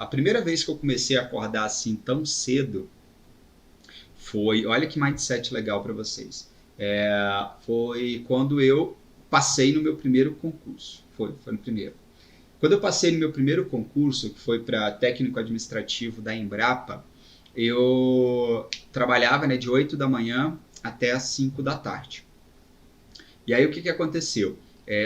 A primeira vez que eu comecei a acordar assim tão cedo foi, olha que mindset legal para vocês. Foi quando eu passei no meu primeiro concurso. Foi no primeiro. Quando eu passei no meu primeiro concurso, que foi para técnico administrativo da Embrapa, eu trabalhava, né, de 8 da manhã até as 5 da tarde. E aí o que aconteceu?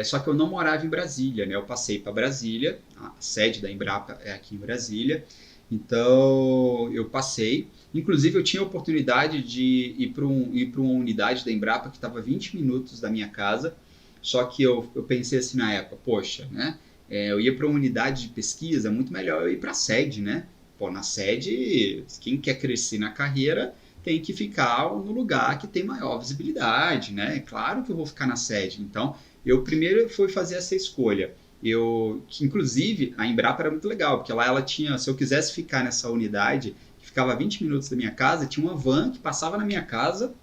Só que eu não morava em Brasília, né? Eu passei para Brasília, a sede da Embrapa é aqui em Brasília, então eu passei. Inclusive eu tinha a oportunidade de ir para uma unidade da Embrapa que estava 20 minutos da minha casa, só que eu pensei assim na época, poxa, né? Eu ia para uma unidade de pesquisa, muito melhor eu ir para a sede, né? Pô, na sede, quem quer crescer na carreira tem que ficar no lugar que tem maior visibilidade, né? Claro que eu vou ficar na sede. Então, eu primeiro fui fazer essa escolha. Inclusive, a Embrapa era muito legal, porque lá ela tinha, se eu quisesse ficar nessa unidade, que ficava a 20 minutos da minha casa, tinha uma van que passava na minha casa.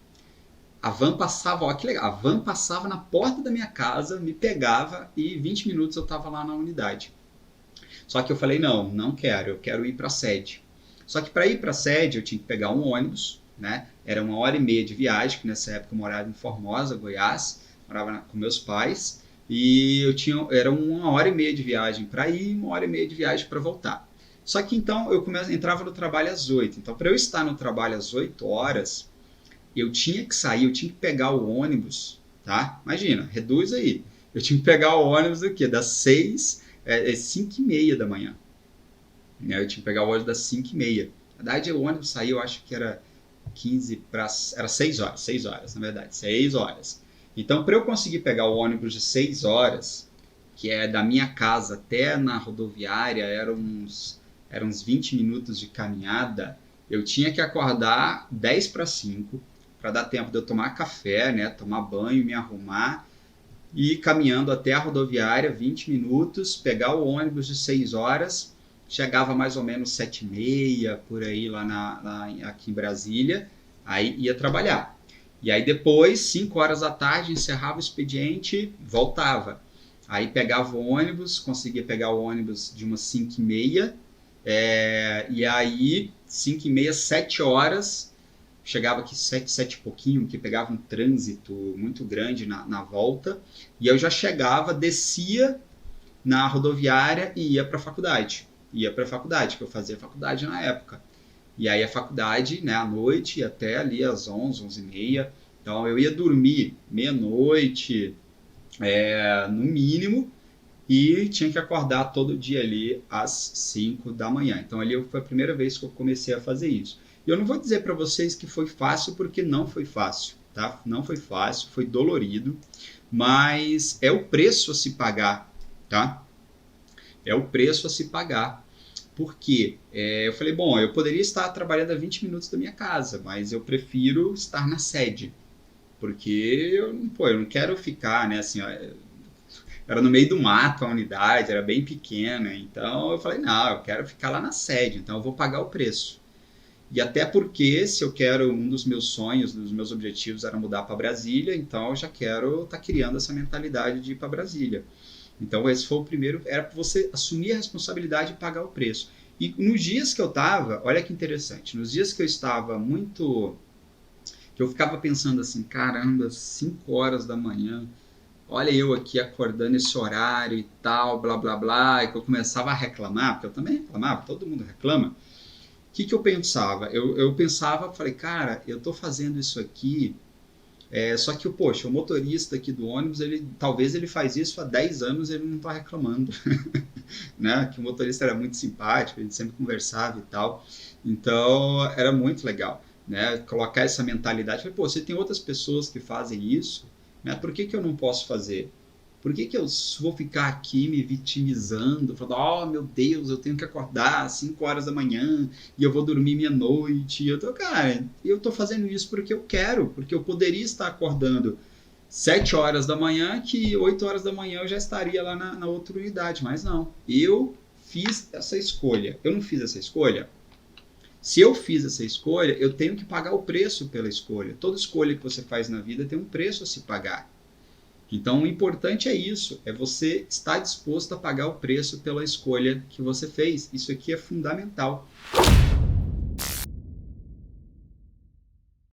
A van passava, ó que legal, a van passava na porta da minha casa, me pegava e 20 minutos eu estava lá na unidade. Só que eu falei, não quero, eu quero ir para a sede. Só que para ir para a sede eu tinha que pegar um ônibus, né? Era 1h30 de viagem, que nessa época eu morava em Formosa, Goiás, morava com meus pais, e era 1h30 de viagem para ir, 1h30 de viagem para voltar. Só que então eu entrava no trabalho às 8. Então, para eu estar no trabalho às 8 horas, eu tinha que sair, eu tinha que pegar o ônibus, tá? Imagina, reduz aí. Eu tinha que pegar o ônibus do quê? Das 5h30 da manhã. Eu tinha que pegar o ônibus das 5h30. Na verdade, o ônibus saiu, eu acho que era 15 para... Era 6 horas, 6 horas, na verdade, 6 horas. Então, para eu conseguir pegar o ônibus de 6 horas, que é da minha casa até na rodoviária, eram uns 20 minutos de caminhada, eu tinha que acordar 10 para 5, para dar tempo de eu tomar café, né, tomar banho, me arrumar, e ir caminhando até a rodoviária, 20 minutos, pegar o ônibus de 6 horas, chegava mais ou menos 7h30, por aí lá aqui em Brasília, aí ia trabalhar. E aí depois, 5 horas da tarde, encerrava o expediente, voltava. Aí pegava o ônibus, conseguia pegar o ônibus de umas 5h30, e aí 5h30, 7 horas, chegava aqui 7 e pouquinho, que pegava um trânsito muito grande na volta, e eu já chegava, descia na rodoviária e ia para a faculdade. Que eu fazia faculdade na época. E aí a faculdade, né, à noite, até ali às 11, 11h30. Então eu ia dormir meia-noite, no mínimo, e tinha que acordar todo dia ali às 5 da manhã. Então ali foi a primeira vez que eu comecei a fazer isso. E eu não vou dizer para vocês que foi fácil, porque não foi fácil, tá? Não foi fácil, foi dolorido, mas é o preço a se pagar, tá? É o preço a se pagar. Porque eu falei, bom, eu poderia estar trabalhando a 20 minutos da minha casa, mas eu prefiro estar na sede. Porque eu não quero ficar, né, assim, ó, era no meio do mato a unidade, era bem pequena, então eu falei, não, eu quero ficar lá na sede, então eu vou pagar o preço. E até porque, se eu quero, um dos meus sonhos, dos meus objetivos era mudar para Brasília, então eu já quero estar criando essa mentalidade de ir para Brasília. Então esse foi o primeiro, era para você assumir a responsabilidade e pagar o preço. E nos dias que eu estava, olha que interessante, nos dias que eu estava muito, que eu ficava pensando assim, caramba, 5 horas da manhã, olha eu aqui acordando esse horário e tal, blá blá blá, e que eu começava a reclamar, porque eu também reclamava, todo mundo reclama. O que eu pensava? Eu pensava, falei, cara, eu estou fazendo isso aqui, só que, poxa, o motorista aqui do ônibus, talvez ele faz isso há 10 anos e ele não está reclamando. Né? Que o motorista era muito simpático, a gente sempre conversava e tal. Então, era muito legal, né? Colocar essa mentalidade. Falei, pô, você tem outras pessoas que fazem isso, né? Por que eu não posso fazer? Por que eu vou ficar aqui me vitimizando, falando, oh meu Deus, eu tenho que acordar às 5 horas da manhã e eu vou dormir meia-noite. Cara, eu tô fazendo isso porque eu quero, porque eu poderia estar acordando 7 horas da manhã, que 8 horas da manhã eu já estaria lá na outra unidade, mas não. Eu fiz essa escolha. Eu não fiz essa escolha? Se eu fiz essa escolha, eu tenho que pagar o preço pela escolha. Toda escolha que você faz na vida tem um preço a se pagar. Então, o importante é isso, é você estar disposto a pagar o preço pela escolha que você fez. Isso aqui é fundamental.